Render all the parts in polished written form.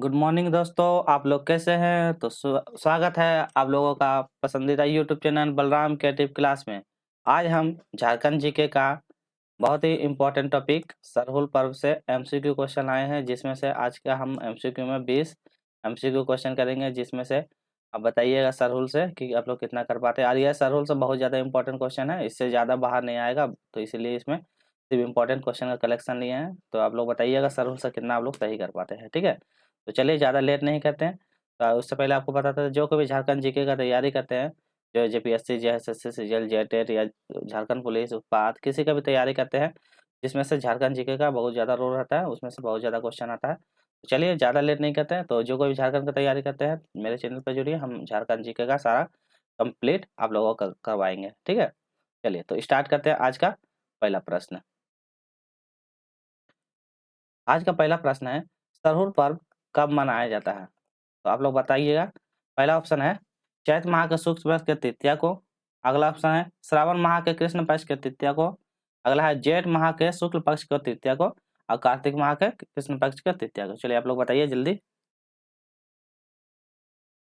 Good morning दोस्तों, आप लोग कैसे हैं? तो स्वागत है आप लोगों का पसंदीदा YouTube channel Balram creative class में। आज हम झारखंड जीके का बहुत ही इम्पोर्टेंट टॉपिक सरहुल पर्व से एमसीक्यू क्वेश्चन आए हैं, जिसमें से आज का हम एमसीक्यू में 20 एमसीक्यू क्वेश्चन करेंगे, जिसमें से आप बताइएगा सरहुल से कि आप लोग कितना कर पाते हैं। और यह सरहुल से बहुत ज़्यादा इंपॉर्टेंट क्वेश्चन है, इससे ज़्यादा बाहर नहीं आएगा, तो इसीलिए इसमें सिर्फ इम्पोर्टेंट क्वेश्चन का कलेक्शन लिए हैं। तो आप लोग बताइएगा सरहुल से कितना आप लोग सही कर पाते हैं, ठीक है। तो चलिए ज़्यादा लेट नहीं करते हैं। उससे पहले आपको बताता था, जो कभी झारखंड जीके का तैयारी करते हैं, जो जेपीएससी, जेएसएससी, सीजीएल, जेटेट या झारखंड पुलिस, उत्पाद, किसी का भी तैयारी करते हैं, जिसमें से झारखंड जीके का बहुत ज़्यादा रोल रहता है, उसमें से बहुत ज़्यादा क्वेश्चन आता है। तो चलिए ज़्यादा लेट नहीं करते हैं, तो जो कोई झारखंड का तैयारी करते हैं मेरे चैनल पर जुड़िए, हम झारखंड जीके का सारा कंप्लीट आप लोगों को करवाएंगे, ठीक है। चलिए तो स्टार्ट करते हैं आज का पहला प्रश्न। आज का पहला प्रश्न है, सरहुल पर्व कब मनाया जाता है? तो आप लोग बताइएगा। पहला ऑप्शन है चैत माह के शुक्ल पक्ष के तृतीया को। अगला ऑप्शन है श्रावण माह के कृष्ण पक्ष के तृतीया को। अगला है जेठ माह के शुक्ल पक्ष के तृतीया को और कार्तिक माह के कृष्ण पक्ष के तृतीया को। चलिए आप लोग बताइए जल्दी।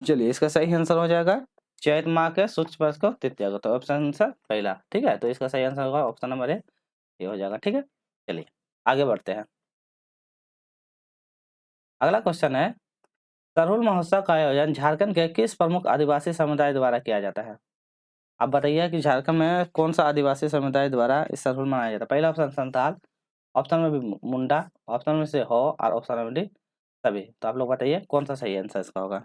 चलिए इसका सही आंसर हो जाएगा चैत माह के शुक्ल पक्ष को तृतीया को। तो ऑप्शन आंसर पहला, ठीक है। तो इसका सही आंसर होगा ऑप्शन नंबर ए, ये हो जाएगा, ठीक है। चलिए आगे बढ़ते हैं। अगला क्वेश्चन है, सरहुल महोत्सव का आयोजन झारखंड के किस प्रमुख आदिवासी समुदाय द्वारा किया जाता है? आप बताइए कि झारखंड में कौन सा आदिवासी समुदाय द्वारा इस सरहुल मनाया जाता है? पहला ऑप्शन संताल, ऑप्शन में बी मुंडा, ऑप्शन में से हो और ऑप्शन में डी सभी। तो आप लोग बताइए कौन सा सही आंसर इसका होगा।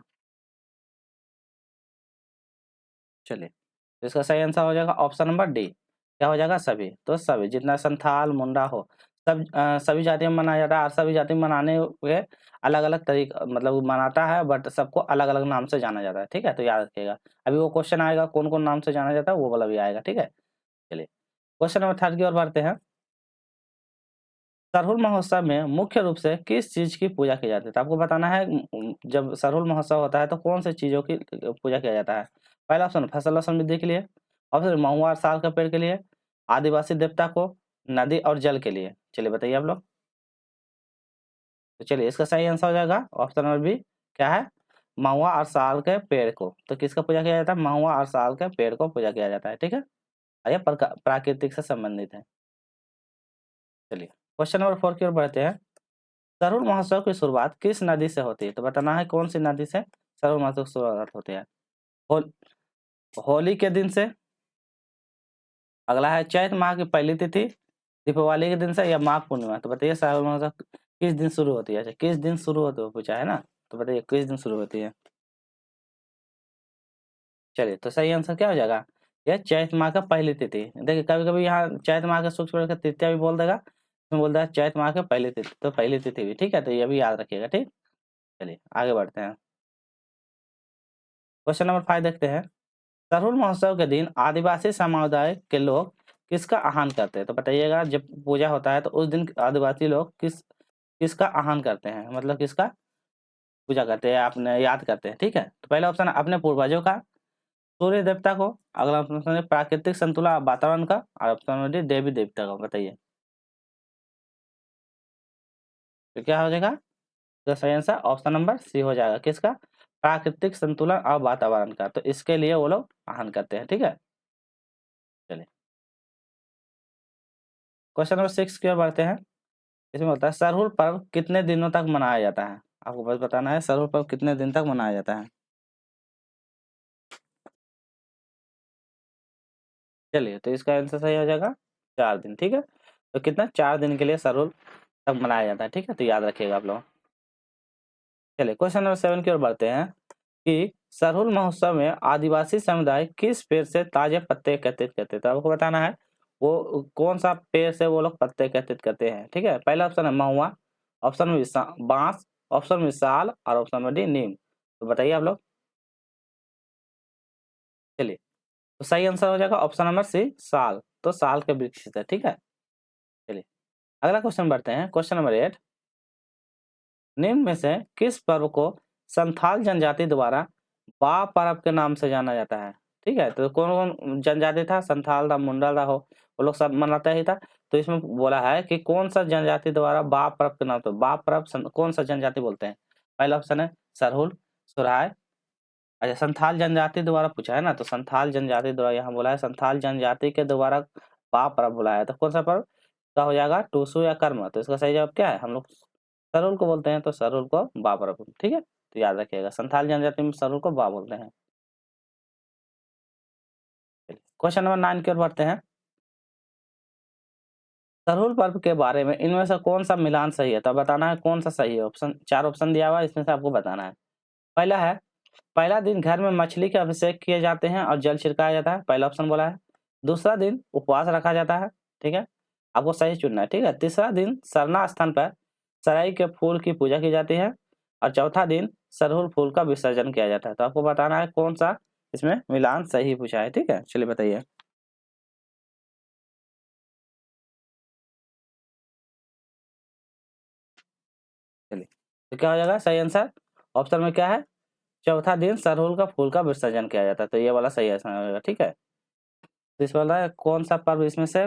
चलिए तो इसका सही आंसर हो जाएगा ऑप्शन नंबर डी, क्या हो जाएगा सभी। तो सभी जितना संथाल मुंडा हो सब सभी जातियों में मनाया जाता है, और सभी जाति में मनाने के अलग अलग तरीका मतलब मनाता है, बट सबको अलग अलग नाम से जाना जाता है, ठीक है। तो याद रखिएगा, अभी वो क्वेश्चन आएगा कौन कौन नाम से जाना जाता है, वो वाला भी आएगा, ठीक है। चलिए क्वेश्चन नंबर 3 की ओर बढ़ते हैं। सरहुल महोत्सव में मुख्य रूप से किस चीज़ की पूजा की जाती है? तो आपको बताना है जब सरहुल महोत्सव होता है तो कौन सी चीज़ों की पूजा किया जाता है? पहला ऑप्शन फसल और समृद्धि के लिए, ऑप्शन महुआ और साल के पेड़ के लिए, आदिवासी देवता को, नदी और जल के लिए। चलिए बताइए आप लोग। तो चलिए इसका सही आंसर हो जाएगा ऑप्शन नंबर बी, क्या है? महुआ और साल के पेड़ को। तो किसका पूजा किया जाता है? महुआ और साल के पेड़ को पूजा किया जाता है, ठीक है। और ये प्राकृतिक से संबंधित है। चलिए क्वेश्चन नंबर 4 की ओर बढ़ते हैं। सरहुल महोत्सव की शुरुआत किस नदी से होती है? तो बताना है कौन सी नदी से सरहुल महोत्सव की शुरुआत होती है। होल होली के दिन से, अगला है चैत माह की पहली तिथि, दीपावली के दिन से, या माघ पूर्णिमा। तो बताइए सरहुल महोत्सव किस दिन शुरू होती है? अच्छा किस दिन शुरू होती है पूछा है ना, तो बताइए किस दिन शुरू होती है। चलिए तो सही आंसर क्या हो जाएगा? ये चैत माह का पहली तिथि। देखिए कभी कभी यहाँ चैत माह के शुक्ल पक्ष का तृतीया भी बोल देगा, इसमें बोलता है चैत माह के पहली तिथि, तो पहली तिथि भी, ठीक है। तो ये भी याद रखिएगा, ठीक। चलिए आगे बढ़ते हैं। क्वेश्चन नंबर 5 देखते हैं। सरहुल महोत्सव के दिन आदिवासी समुदाय के लोग किसका आह्वान करते हैं? तो बताइएगा जब पूजा होता है तो उस दिन आदिवासी लोग किसका आह्वान करते हैं, मतलब किसका पूजा करते हैं, आपने याद करते हैं, ठीक है। तो पहला ऑप्शन है अपने पूर्वजों का, सूर्य देवता को, अगला ऑप्शन है प्राकृतिक संतुलन वातावरण का, और ऑप्शन नंबर डी देवी देवता का। बताइए तो क्या हो जाएगा? तो सही आंसर ऑप्शन नंबर सी हो जाएगा, किसका? प्राकृतिक संतुलन और वातावरण का। तो इसके लिए वो लोग आह्वान करते हैं, ठीक है। चलिए क्वेश्चन नंबर 6 की ओर बढ़ते हैं। इसमें होता है सरहुल पर्व कितने दिनों तक मनाया जाता है? आपको बस बताना है सरहुल पर्व कितने दिन तक मनाया जाता है। चलिए तो इसका आंसर सही हो जाएगा 4 दिन, ठीक है। तो कितना 4 दिन के लिए सरहुल तक मनाया जाता है, ठीक है। तो याद रखिएगा आप लोग। चलिए क्वेश्चन नंबर 7 की ओर बढ़ते हैं कि सरहुल महोत्सव में आदिवासी समुदाय किस पेड़ से ताजे पत्ते एकत्रित करते हैं? तो आपको बताना है वो कौन सा पेड़ से वो लोग पत्ते एकत्रित करते हैं, ठीक है। पहला ऑप्शन है महुआ, ऑप्शन में बांस, ऑप्शन में साल और ऑप्शन में डी नीम। तो बताइए आप लोग। चलिए तो सही आंसर हो जाएगा ऑप्शन नंबर सी साल। तो साल के वृक्ष से, ठीक है। चलिए अगला क्वेश्चन बढ़ते हैं। क्वेश्चन नंबर 8, निम्न में से किस पर्व को संथाल जनजाति द्वारा बा पर्व के नाम से जाना जाता है? ठीक है, तो कौन कौन जनजाति था? संथाल था, मुंडा था, हो वो लोग सब मनाता ही था। तो इसमें बोला है कि कौन सा जनजाति द्वारा बा पर्व के नाम, तो बा पर्व कौन सा जनजाति बोलते हैं? पहला ऑप्शन है सरहुल, सोहराय। अच्छा, संथाल जनजाति द्वारा पूछा है ना, तो संथाल जनजाति द्वारा यहाँ बोला है संथाल जनजाति के द्वारा बा पर्व बुलाया है, तो कौन सा पर्व का हो जाएगा, टूसू या कर्म? तो इसका सही जवाब क्या है, हम लोग सरहुल को बोलते हैं, तो सरहुल को बा पर्व, ठीक है, तो याद रखिएगा संथाल जनजाति में सरहुल को बा बोलते हैं। क्वेश्चन नंबर 9 की ओर बढ़ते हैं। सरहुल पर्व के बारे में इनमें से कौन सा मिलान सही है, तो बताना है कौन सा सही है। ऑप्शन 4 ऑप्शन दिया हुआ है, इसमें से आपको बताना है। पहला है, पहला दिन घर में मछली के अभिषेक किए जाते हैं और जल छिड़काया जाता है, पहला ऑप्शन बोला है। दूसरा दिन उपवास रखा जाता है, ठीक है, आपको सही चुनना है, ठीक है। तीसरा दिन सरना स्थान पर सराई के फूल की पूजा की जाती है और चौथा दिन सरहुल फूल का विसर्जन किया जाता है। तो आपको बताना है कौन सा इसमें मिलान सही पूछा है, ठीक है, चलिए बताइए। चलिए, तो क्या हो जाएगा सही आंसर, ऑप्शन में क्या है, चौथा दिन सरहुल का फूल का विसर्जन किया जाता है, तो ये वाला सही आंसर होगा, ठीक है। तो इस वाला कौन सा पर्व इसमें से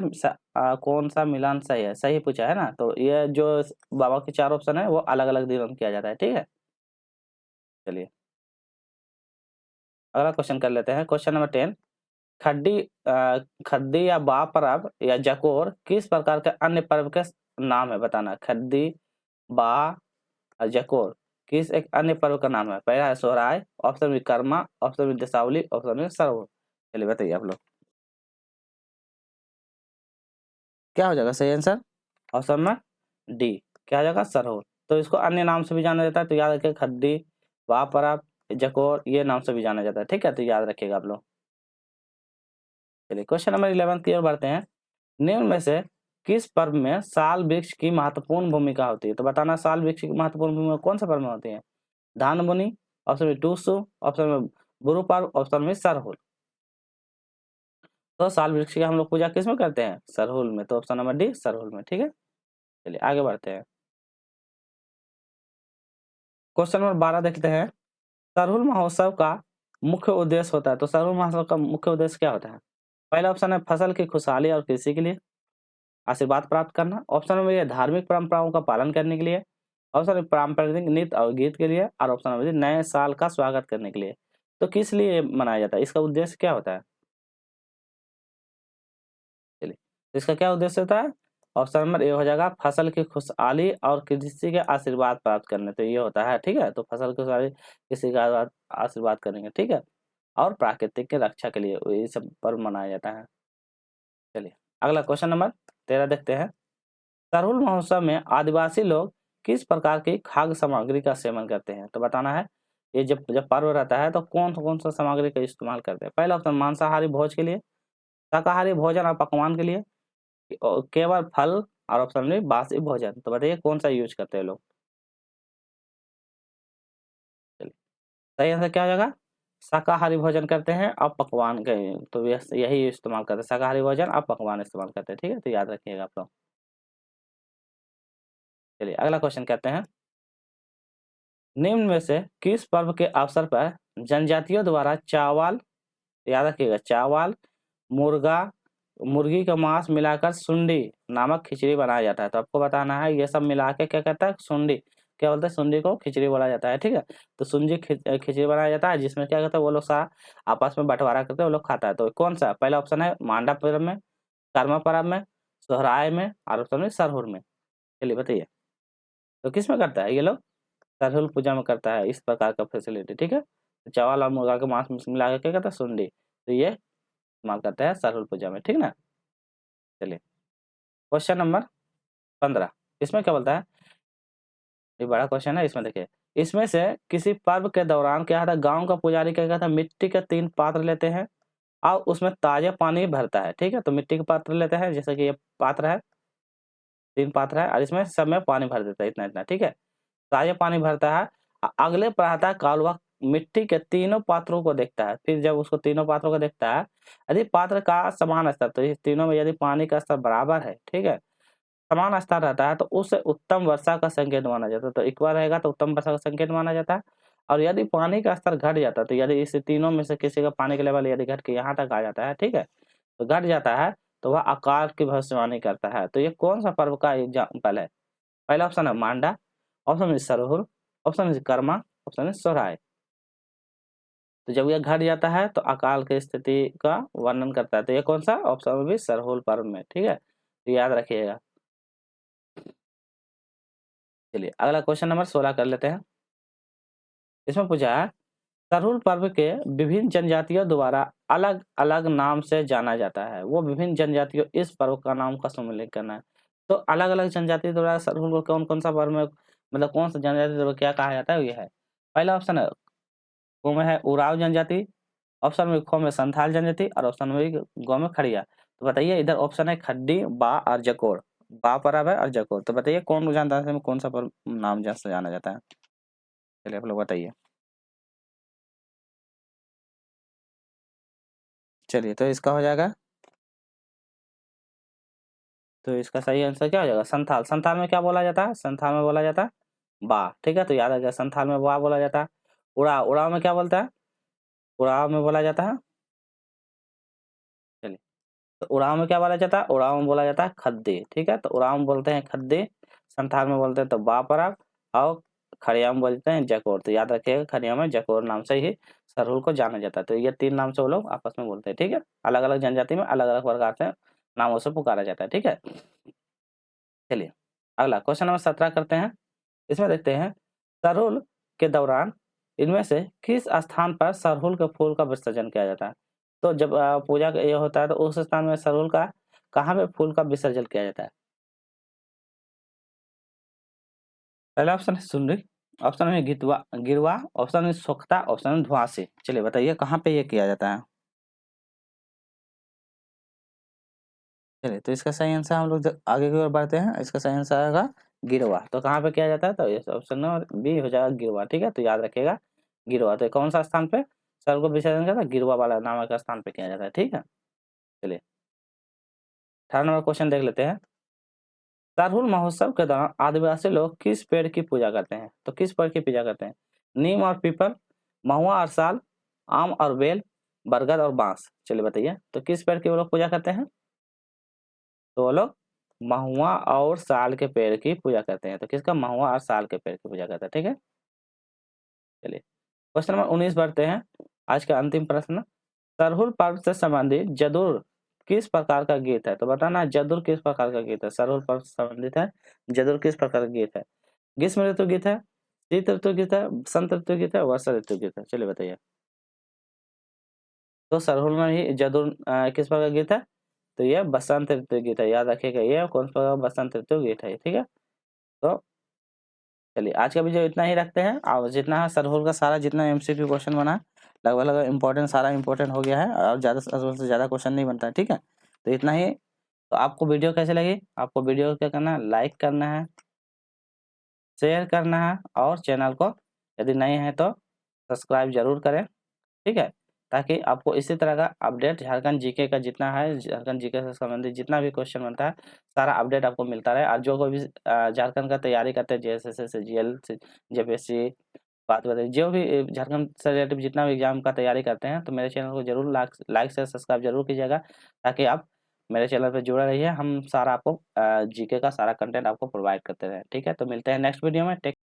कौन सा मिलान सही है, सही पूछा है ना, तो ये जो बाबा के 4 ऑप्शन है वो अलग अलग दिनों में किया जाता है, ठीक है। चलिए अगला क्वेश्चन कर लेते हैं, क्वेश्चन नंबर 10। खड्डी या बा पर्व या जकोर किस प्रकार के अन्य पर्व के नाम है, बताना। खड्डी, बा और जकोर किस एक अन्य पर्व का नाम है। पहला है Sohrai, option B Karma, option B Deepawali, option B Sarhul. चलिए बताइए आप लोग क्या हो जाएगा सही आंसर, ऑप्शन में डी, क्या हो जाएगा सरहुल। तो इसको अन्य नाम से भी जाना जाता है, तो याद रखिए खड्डी, बा पर्व, जकोर ये नाम से भी जाना जाता है, ठीक है, तो याद रखिएगा आप लोग। चलिए क्वेश्चन नंबर 11 की ओर बढ़ते हैं। निम्न में से किस पर्व में साल वृक्ष की महत्वपूर्ण भूमिका होती है, तो बताना साल वृक्ष की महत्वपूर्ण भूमिका कौन सा पर्व में होती है। धान बुनी, ऑप्शन में टूसू, ऑप्शन में गुरु पर्व, ऑप्शन में सरहुल। तो साल वृक्ष की हम लोग पूजा किस में करते हैं, सरहुल में, तो ऑप्शन नंबर डी सरहुल में, ठीक है। चलिए आगे बढ़ते हैं, क्वेश्चन नंबर 12 देखते हैं। सरहुल महोत्सव का मुख्य उद्देश्य होता है, तो सरहुल महोत्सव का मुख्य उद्देश्य क्या होता है। पहला ऑप्शन है फसल की खुशहाली और कृषि के लिए आशीर्वाद प्राप्त करना, ऑप्शन नंबर ए धार्मिक परंपराओं का पालन करने के लिए, ऑप्शन नंबर पारंपरिक नृत्य और गीत के लिए, और ऑप्शन नंबर नए साल का स्वागत करने के लिए। तो किस लिए मनाया जाता है, इसका उद्देश्य क्या होता है। चलिए, तो इसका क्या उद्देश्य होता है, ऑप्शन नंबर ए हो जाएगा फसल की खुशहाली और कृषि के आशीर्वाद प्राप्त करने, तो ये होता है, ठीक है, तो फसल की खुशहाली कृषि का आशीर्वाद करेंगे, ठीक है, और प्राकृतिक के रक्षा के लिए ये सब पर्व मनाया जाता है। चलिए अगला क्वेश्चन नंबर 13 देखते हैं। सरहुल महोत्सव में आदिवासी लोग किस प्रकार की खाद्य सामग्री का सेवन करते हैं, तो बताना है। ये जब जब पर्व रहता है तो कौन सा सामग्री का इस्तेमाल करते हैं। पहला ऑप्शन मांसाहारी भोज के लिए, शाकाहारी भोजन और पकवान के लिए, और केवल फल, और ऑप्शन में बासी भोजन। तो बताइए कौन सा यूज करते हैं लोग। चलिए सही आंसर क्या हो जाएगा, शाकाहारी भोजन करते हैं और पकवान का, तो यही इस्तेमाल करते हैं, शाकाहारी भोजन और पकवान इस्तेमाल करते हैं, ठीक है, तो याद रखिएगा आप लोग। चलिए अगला क्वेश्चन कहते हैं। निम्न में से किस पर्व के अवसर पर जनजातियों द्वारा चावल, याद रखिएगा चावल, मुर्गा, मुर्गी का मांस मिलाकर सुंडी नामक खिचड़ी बनाया जाता है। तो आपको बताना है ये सब मिला के क्या कहता है, सुंडी, क्या बोलते हैं, सुंडी को खिचड़ी बोला जाता है, ठीक है। तो सुंडी खिचड़ी बनाया जाता है, जिसमें क्या कहता है वो लोग सारा आपस में बंटवारा करते हैं, वो लोग खाता है। तो कौन सा, पहला ऑप्शन है मांडा पर्व में, कर्मा पर्व में, सोहराय में, और ऑप्शन में सरहुल में। चलिए बताइए तो किस में करता है ये लोग, सरहुल पूजा में करता है इस प्रकार का फैसिलिटी, ठीक है। तो चावल और मुर्गा के मांस मिला के क्या कहता है, सुंडी, तो ये इस्तेमाल करते हैं सरहुल पूजा में, ठीक ना। चलिए क्वेश्चन नंबर 15, इसमें क्या बोलता है, ये बड़ा क्वेश्चन है, इसमें देखिए। इसमें से किसी पर्व के दौरान क्या होता है, गांव का पुजारी क्या कहता है, मिट्टी के 3 पात्र लेते हैं और उसमें ताजा पानी भरता है, ठीक है। तो मिट्टी के पात्र लेते हैं, जैसे कि ये पात्र है, 3 पात्र है, और इसमें सब में पानी भर देता है इतना इतना, ठीक है। ताजा पानी भरता है, अगले प्रातः काल वह मिट्टी के तीनों पात्रों को देखता है। फिर जब उसको तीनों पात्रों को देखता है, यदि पात्र का समान स्तर, तो इस तीनों में यदि पानी का स्तर बराबर है, ठीक है, समान स्तर रहता है, तो उसे उत्तम वर्षा का संकेत माना जाता है। तो इक्वल रहेगा तो उत्तम वर्षा का संकेत माना जाता है। और यदि पानी का स्तर घट जाता है, तो यदि इस तीनों में से किसी का पानी का लेवल यदि घट के यहाँ तक आ जाता है, ठीक है, तो घट जाता है, तो वह अकाल की भविष्यवाणी करता है। तो ये कौन सा पर्व का एग्जाम्पल है। पहला ऑप्शन है Manda, option B Sarhul, option is Karma, option is Sohrai. तो जब यह घट जाता है तो अकाल की स्थिति का वर्णन करता है। तो ये कौन सा ऑप्शन में भी सरहुल पर्व में, ठीक है, तो याद रखिएगा। चलिए अगला क्वेश्चन नंबर 16 कर लेते हैं। इसमें पूछा है सरहुल पर्व के विभिन्न जनजातियों द्वारा अलग अलग नाम से जाना जाता है। वो विभिन्न जनजातियों इस पर्व का नाम का सम्मिलित करना है। तो अलग अलग जनजाति द्वारा सरहुल को कौन कौन सा पर्व में, मतलब कौन सा जनजाति द्वारा क्या कहा जाता है, ये है। पहला ऑप्शन है गो में है उराव जनजाति, ऑप्शन में ख में संथाल जनजाति और ऑप्शन में गो में खड़िया। तो बताइए इधर ऑप्शन है खड्डी, बा और जकोर। बा पर्व है और जकोर। तो बताइए कौन जनजाति में कौन सा पर्व नाम से जाना जाता है। चलिए आप लोग बताइए। चलिए तो इसका हो जाएगा, तो इसका सही आंसर क्या हो जाएगा, संथाल। संथाल में क्या बोला जाता है, संथाल में बोला जाता है बा, ठीक है, तो याद आ गया, संथाल में बा बोला जाता है। उड़ाव, उड़ाव में क्या बोलता है, उड़ाव में बोला जाता है, चलिए, तो उड़ाव में क्या बोला जाता है, उड़ाव में बोला जाता है खद्दे, ठीक है, तो उड़ाव में बोलते हैं खद्दे, संथाल में बोलते हैं तो बा परब, और खड़िया में बोलते हैं जकोर। तो याद रखिएगा खड़िया में जकोर नाम से ही सरहुल को जाना जाता है। तो ये 3 नाम से वो लोग आपस में बोलते हैं, ठीक है, अलग अलग जनजाति में अलग अलग प्रकार से नामों से पुकारा जाता है, ठीक है। चलिए अगला क्वेश्चन नंबर 17 करते हैं। इसमें देखते हैं सरहुल के दौरान इनमें से किस स्थान पर सरहुल के फूल का विसर्जन किया जाता है। तो जब पूजा का ये होता है तो उस स्थान में सरहुल का कहाँ पे फूल का विसर्जन किया जाता है। पहला ऑप्शन है सुंडी, ऑप्शन है गितवा गिरवा, ऑप्शन है सोख्ता, ऑप्शन है धुआंसी। चलिए बताइए कहाँ पे ये किया जाता है। चलिए तो इसका सही आंसर हम लोग आगे की ओर बढ़ते हैं। इसका सही आंसर आएगा गिरवा। तो कहाँ पे किया जाता है, तो ये ऑप्शन नंबर बी हो जाएगा गिरवा, ठीक है, तो याद रखिएगा गिरवा। तो कौन सा स्थान पे सरहुल को विसर्जन करता है, गिरवा वाला नामक स्थान पे किया जाता है, ठीक है। चलिए 18 नंबर क्वेश्चन देख लेते हैं। सरहुल महोत्सव के दौरान आदिवासी लोग किस पेड़ की पूजा करते हैं। तो किस पेड़ की पूजा करते हैं, नीम और पीपल, महुआ और साल, आम और बेल, बरगद और बांस। चलिए बताइए तो किस पेड़ की वो लोग पूजा करते हैं। तो वो लोग महुआ और साल के पेड़ की पूजा करते हैं। तो किसका, महुआ और साल के पेड़ की पूजा करते हैं, ठीक है। चलिए क्वेश्चन नंबर 19 बढ़ते हैं। आज का अंतिम प्रश्न, सरहुल पर्व से संबंधित जदुर किस प्रकार का गीत है। तो बताना जदुर किस प्रकार का गीत है, सरहुल पर्व से संबंधित है, जदुर किस प्रकार का गीत है। ग्रीष्म ऋतु गीत है, शीत ऋतु गीत है, बसंत ऋतु गीत है, वर्षा ऋतु गीत है। चलिए बताइए। तो सरहुल में ही जदुर किस प्रकार का गीत है, तो ये बसंत ऋतु गीत है। याद रखिएगा ये कौन सा बसंत ऋतु गीत है, ठीक है। तो चलिए आज का वीडियो इतना ही रखते हैं। और जितना है सरहुल का सारा जितना एमसीक्यू क्वेश्चन बना है लगभग लगभग इम्पोर्टेंट, सारा इम्पोर्टेंट हो गया है और ज़्यादा से ज़्यादा क्वेश्चन नहीं बनता है, ठीक है। तो इतना ही। तो आपको वीडियो कैसे लगी, आपको वीडियो को क्या करना है, लाइक करना है, शेयर करना है, और चैनल को यदि नए हैं तो सब्सक्राइब जरूर करें, ठीक है, ताकि आपको इसी तरह का अपडेट झारखंड जीके का जितना है, झारखंड जीके से संबंधित जितना भी क्वेश्चन बनता है सारा अपडेट आपको मिलता रहे। और जो कोई भी झारखंड का तैयारी करते हैं, जेएसएस, जीएल, जेपीएससी, बात बताइए, जो भी झारखंड से रिलेटिव जितना भी एग्जाम का तैयारी करते हैं, तो मेरे चैनल को जरूर लाइक से सब्सक्राइब जरूर कीजिएगा, ताकि आप मेरे चैनल पर जुड़े रहिए। हम सारा आपको जीके का सारा कंटेंट आपको प्रोवाइड करते रहें, ठीक है। तो मिलते हैं नेक्स्ट वीडियो में। टेक